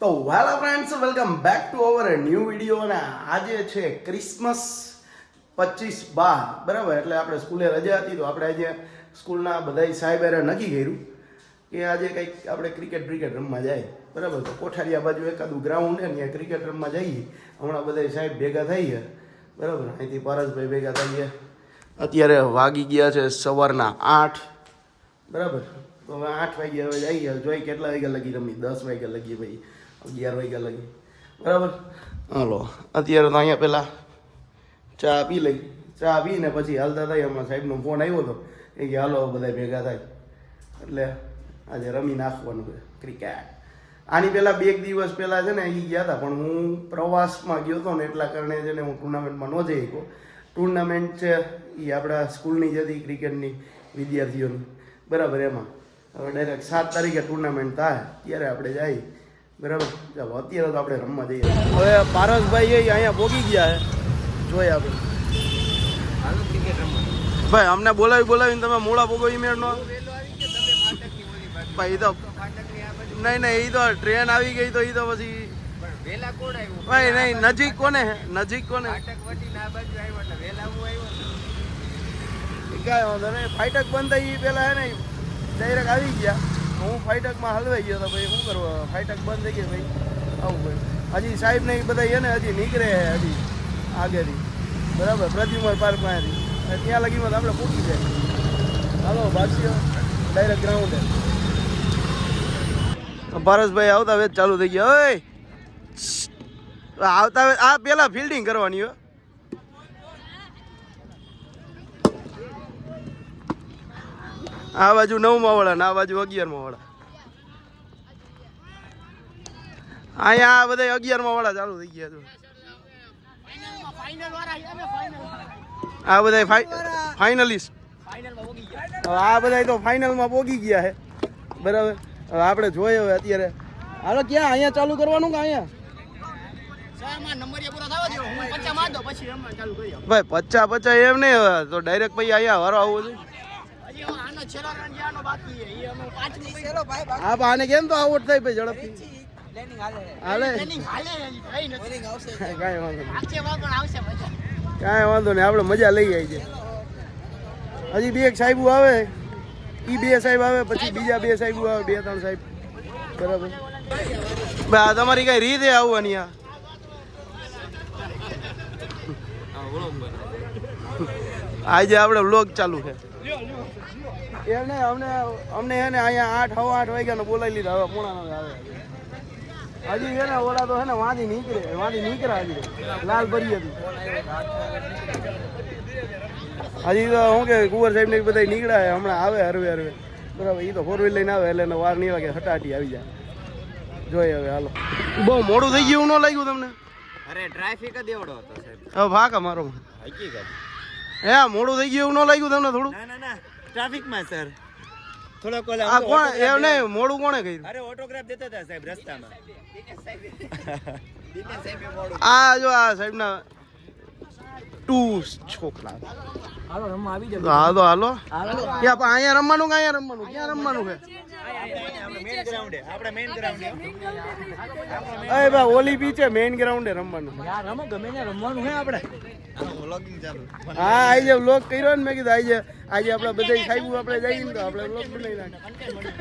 તો hello friends, welcome back to our new video. અને આજે છે ક્રિસમસ 25/12, બરાબર. એટલે આપણે સ્કૂલે રજા હતી તો આપણે આજે સ્કૂલના બધા સાહેબે નક્કી કર્યું કે આજે કંઈક આપણે ક્રિકેટ રમવા જાય, બરાબર. તો કોઠારીયા બાજુ એકાદું ગ્રાઉન્ડ છે ને ત્યાં ક્રિકેટ રમવા જઈએ. હમણાં બધા સાહેબ ભેગા થઈ ગયા, બરાબર. અહીંથી પારસભાઈ ભેગા થઈ ગયા. અત્યારે વાગી ગયા છે સવારના 8, બરાબર. તો હવે 8 વાગ્યા હવે જઈએ, જોઈ કેટલા વાગ્યા લગી રમી. 10 વાગ્યા લગી, ભાઈ 11 વાગ્યા લગી, બરાબર. હાલો, અત્યારે તો અહીંયા પહેલાં ચા પી લઈ. ચા પીને પછી હાલતા થાય. હમણાં સાહેબનો ફોન આવ્યો હતો એ કે હાલો બધા ભેગા થાય, એટલે આજે રમી નાખવાનું છે ક્રિકેટ. આની પહેલાં 2 દિવસ પહેલાં છે ને એ ગયા હતા, પણ હું પ્રવાસમાં ગયો હતો ને એટલા કારણે છે ને હું ટુર્નામેન્ટમાં ન જઈ શક્યો. ટુર્નામેન્ટ છે એ આપણા સ્કૂલની જ હતી, ક્રિકેટની, વિદ્યાર્થીઓની, બરાબર. એમાં હવે ડાયરેક્ટ 7 તારીખે ટુર્નામેન્ટ થાય ત્યારે આપણે જઈએ, બરાબર. ચાલો, અત્યારે તો આપણે રમવા જઈએ. હવે પારસભાઈ એ અહીંયા પોગી ગયા છે, જોઈએ આપણે. ભાઈ અમને બોલાવીને તમે મોડા પોગો મેળ નો ભાઈ. તો નહીં એ તો ટ્રેન આવી ગઈ તો એ તો પછી ભાઈ નહીં. નજીક કોને કાંઈ વાંધો નહીં. ફાઈટક બંધ થઈ પેલા હે ને ડાયરેક્ટ આવી ગયા. હું ફાઈટકમાં હલવાઈ ગયો હતો. ભાઈ શું કરવું, ફાઈટક બંધ થઈ ગઈ. ભાઈ આવું ભાઈ હજી સાહેબ ને બધા એને હજી નીકળે હજી આગળથી, બરાબર. પ્રદ્યુમન પાર્ક પાસેથી ત્યાં લગીમાં આપણે પૂછી જાય. હાલો બાસીઓ ડાયરેક્ટ ગ્રાઉન્ડે. પારસભાઈ આવતા વેચ ચાલુ થઈ ગયા. ઓય આવતા વેચ આ પેલા ફિલ્ડિંગ કરવાની હોય. આ બાજુ 9માં વાળા ને આ બાજુ 11માં વાળા. અહીંયા બધા 11માં વાળા ચાલુ થઈ ગયા. આ બધા ફાઇનલિસ્ટ, આ બધા તો ફાઇનલમાં પોગી ગયા છે, બરાબર. હવે આપણે જોઈએ હવે અત્યારે. હાલો ક્યાં અહીંયા ચાલુ કરવાનું કે અહીંયા ભાઈ 50 એમ નહીં. હવે તો ડાયરેક્ટ પછી અહીંયા વારો આવવો જોઈએ. હા, આને કેમ તો આઉટ થાય ભાઈ ઝડપથી. કાંઈ વાંધો નહીં, આપણે મજા લઈ આવી છે. હજી 2 સાહેબો આવે, એ 2 સાહેબ આવે, પછી બીજા 2 સાહેબો આવે, 2-3 સાહેબ, બરાબર. ભાઈ તમારી કઈ રીતે આવવાની? આજે આપણે વ્લોગ ચાલુ છે. એને અમને હે ને અહીંયા 8 સવા 8 વાગ્યાનો બોલાવી લીધા. હવે પોણા આવે હજી છે ને. ઓલા તો છે ને વાંધી નીકળ્યા હજી લાલ ભરી હતી. હજી તો શું કે કુંવર સાહેબ ને બધા નીકળ્યા હમણાં આવે હરવે, બરાબર. એ તો 4 વ્હીલ લઈને આવે એટલે વાર નહીં વાગે હટાટી આવી જાય. જોઈએ હવે. હાલો, બહુ મોડું થઈ ગયું ન લાગ્યું તમને? અરે ટ્રાફિક જ એવડો હતો સાહેબ. હવે ભાગ મારો હકીકત હે મોડું થઈ ગયું એવું ન લાગ્યું તમને થોડું? ના ટ્રાફિકમાં સર થોડોક આ કોણ એમ નહીં, મોડું કોણે કર્યું? અરે ઓટોગ્રાફ દેતા હતા સાહેબ રસ્તામાં. આ જો આ સાહેબના 2 છોકરા. હાલો રમવા આવી જાવ. હાલો ક્યાં અહીંયા રમવાનું? ક્યાં રમવાનું? ક્યાં રમવાનું છે? મેઈન ગ્રાઉન્ડે, આપણે મેઈન ગ્રાઉન્ડે. અરે ભાઈ ઓલી બીચે મેઈન ગ્રાઉન્ડે રમવાનું. યાર રમો ગમે ને રમવાનું છે આપણે. વ્લોગિંગ ચાલુ. હા, આજે વ્લોગ કર્યો ને. મેં કીધું આજે આપણે બધા સાહેબ આપણે જઈએ ને તો આપણે વ્લોગ બનાવી નાખીએ.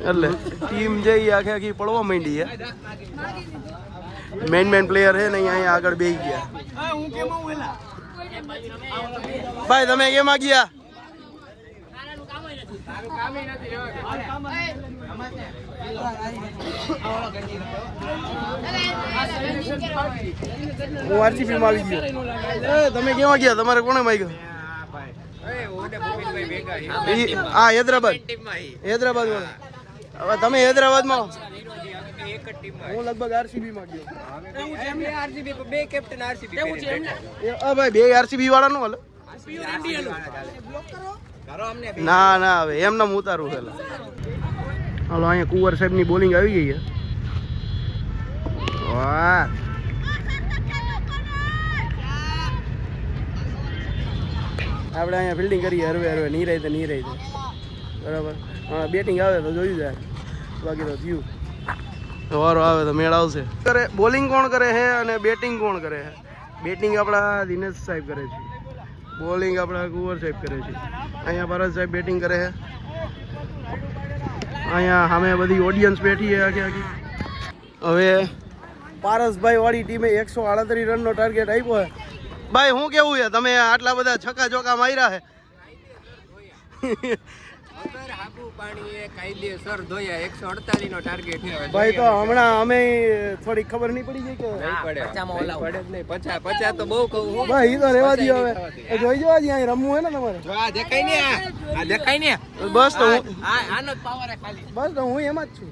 એટલે ટીમ જઈ આખી પડવા માંડી છે. મેન પ્લેયર છે ને અહીંયા આગળ બેસી ગયા. ભાઈ તમે કેમાં ગયા? હું આરસીબી માં આવી ગયો. તમે કેમાં ગયા? તમારે કોને માં ગયો? હા, હૈદરાબાદ વાળા. હવે તમે હૈદરાબાદ માં? હું લગભગ આરસીબી માં ગયો. ભાઈ 2 આરસીબી વાળા નું હાલે? ના હવે એમને ઉતારું છે. હાલો, અહીંયા કુંવર સાહેબ ની બોલિંગ આવી ગઈ છે. વાહ, આપણે અહીંયા ફિલ્ડિંગ કરીએ હરવે નીરાય છે, બરાબર. બેટિંગ આવે તો જોયું જાય, બાકી તો થયું. વારો આવે તો મેળ આવશે. કરે બોલિંગ કોણ કરે છે અને બેટિંગ કોણ કરે છે? બેટિંગ આપણા દિનેશ સાહેબ કરે છે, બોલિંગ આપણા કુંવર સાહેબ કરે છે. અહીંયા ભરત સાહેબ બેટિંગ કરે છે. અહીંયા સામે બધી ઓડિયન્સ બેઠી છે આખી આખી. હવે પારસભાઈ વાળી ટીમે 138 રનનો ટાર્ગેટ આપ્યો છે. ભાઈ શું કેવું છે, તમે આટલા બધા છક્કા ચોકા માર્યા છે? ભાઈ તો હમણાં અમે થોડી ખબર નહીં પડી ગઈ કે ભાઈ તો રેવા દો હવે. જોઈ જવા દે, અહીં રમવું હોય ને તમારે. બસ તો હું એમાં જ છું.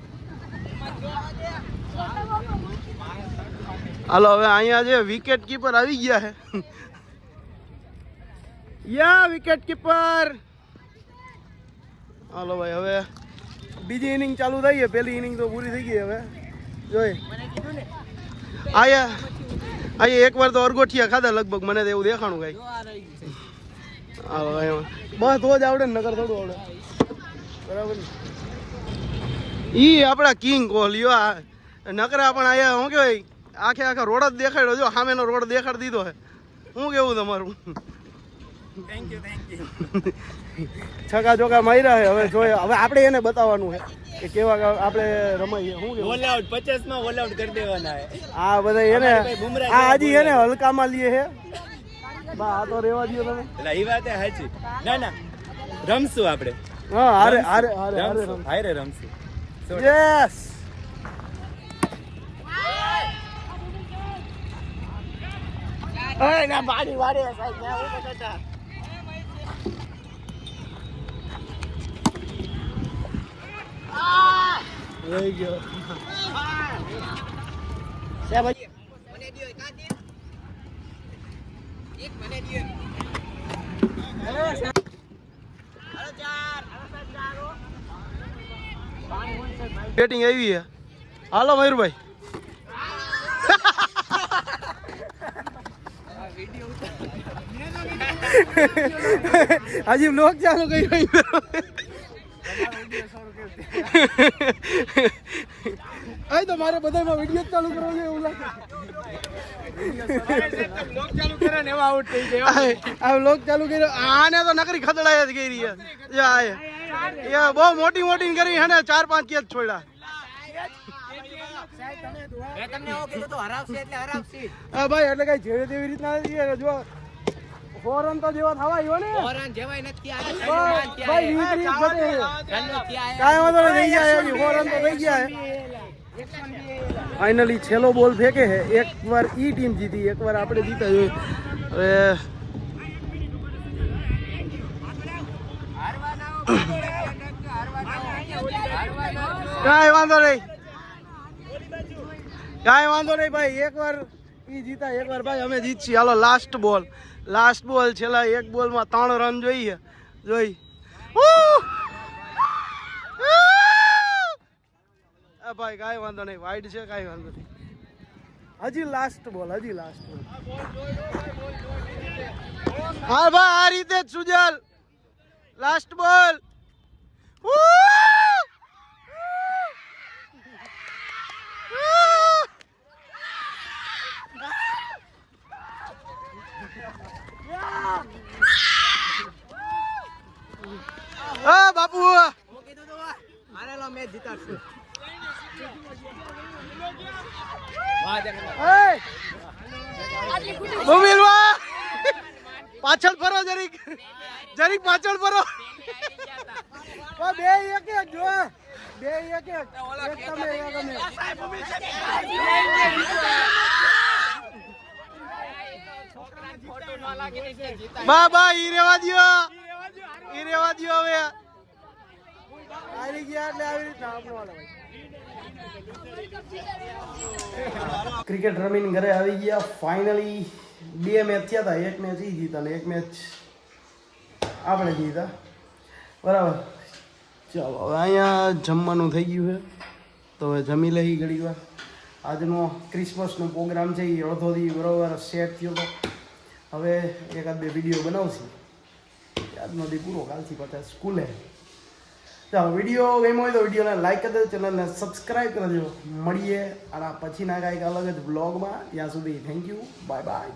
હાલો હવે અહીંયા જે વિકેટ કીપર આવી ગયા છે. યા વિકેટ કીપર. હાલો ભાઈ હવે બીજી ઇનિંગ ચાલુ થઈ છે. પહેલી ઇનિંગ તો પૂરી થઈ ગઈ. હવે જોઈ આયા એકવાર તો અરગોઠિયા ખાધા લગભગ, મને તો એવું દેખાણું કઈ. હાલો બસ તો જ આવડે ને, નકર થોડું આવડે. બરાબર ને? ઈ આપણા કિંગ કોહલી નકરા પણ આયા શું કહેવાય આખા રોડ જ દેખાડ્યો. જો સામેનો રોડ દેખાડી દીધો છે. શું કેવું તમારું? Thank you. છકા ચોકા માર્યા છે. હવે જોઈએ, હવે આપણે એને બતાવવાનું છે કે કેવા આપણે રમાઈએ. શું કેવું? ઓલ આઉટ 50 માં ઓલ આઉટ કરી દેવાના છે. આ બધા એને આ હજી એને હલકામાં લીએ છે. બા આ તો રેવા દો તમે. એટલે એ વાત સાચી. ના રમશું આપણે. હા હારે રમશું. યસ. ઓય ના બાડી વાડે સાહેબ ના ઉભો થતા. લઈ ગયો. સે ભાઈ મને દિયો કા દે. એક મને દિયો. હેલો ચાર. બેટિંગ આવી છે. હાલો મયુરભાઈ. હજી બ્લોગ ચાલુ કર્યો. અહીં તો મારે બધામાં વિડીયો ચાલુ કરવો છે એવું લાગે. આ બ્લોગ ચાલુ કર્યો. આને તો નકરી ખતડાય જ ગઈ રહી છે. બહુ મોટી મોટી કરી હે ને 4-5 કેચ છોડ્યા. ભાઈ એટલે કઈ જેવી તેવી રીતના નથી. જો ફોરન તો જેવા થવા આવ્યો ને, ફોરન જેવાય નથી. ભાઈ કાંઈ વાંધો નહીં, થઈ જાય. ફોરન તો થઈ ગયા. ફાઇનલી છેલ્લો બોલ ફેંકે છે. એકવાર ઈ ટીમ જીતી, એકવાર આપણે જીતા. હવે કાંઈ વાંધો નહીં, કાંઈ વાંધો નહીં ભાઈ. એકવાર ઈ જીતા, એકવાર ભાઈ અમે જીતશી. હાલો લાસ્ટ બોલ છેલ્લા એક બોલમાં 3 રન જોઈએ. જોઈ ભાઈ કાંઈ વાંધો નહીં, વાઈડ છે, કાંઈ વાંધો નહીં. હજી લાસ્ટ બોલ. હા ભાઈ આ રીતે જ સુજલ. લાસ્ટ બોલ. હા બાપુ મેચ જીતાડશે. પાછળ ફરો, જરીક પાછળ ફરો. બે એક જો, બે એક તમે બા ઈ રેવા દ્યો હવે. આવી ગયા એટલે આવી રીતના ક્રિકેટ રમીને ઘરે આવી ગયા. ફાઇનલી 2 મેચ થયા હતા. એક મેચ ઈ જીતા ને એક મેચ આપણે જીતા. બરાબર. ચાલો હવે અહીંયા જમવાનું થઈ ગયું છે તો હવે જમી લઈ ઘડી વાર. આજનો ક્રિસમસનો પ્રોગ્રામ છે એ અડધોથી બરાબર સેટ થયો હતો. હવે એકાદ 2 વિડીયો બનાવશું. આજનો દી પૂરો, કાલથી પાછા સ્કૂલે. ચાલો વિડીયો ગમ્યો હોય તો વિડીયોને લાઈક કરી દેજો, ચેનલને સબસ્ક્રાઈબ કરજો. મળીએ આના પછીના કાંઈક અલગ જ બ્લોગમાં. ત્યાં સુધી થેન્ક યુ, બાય બાય.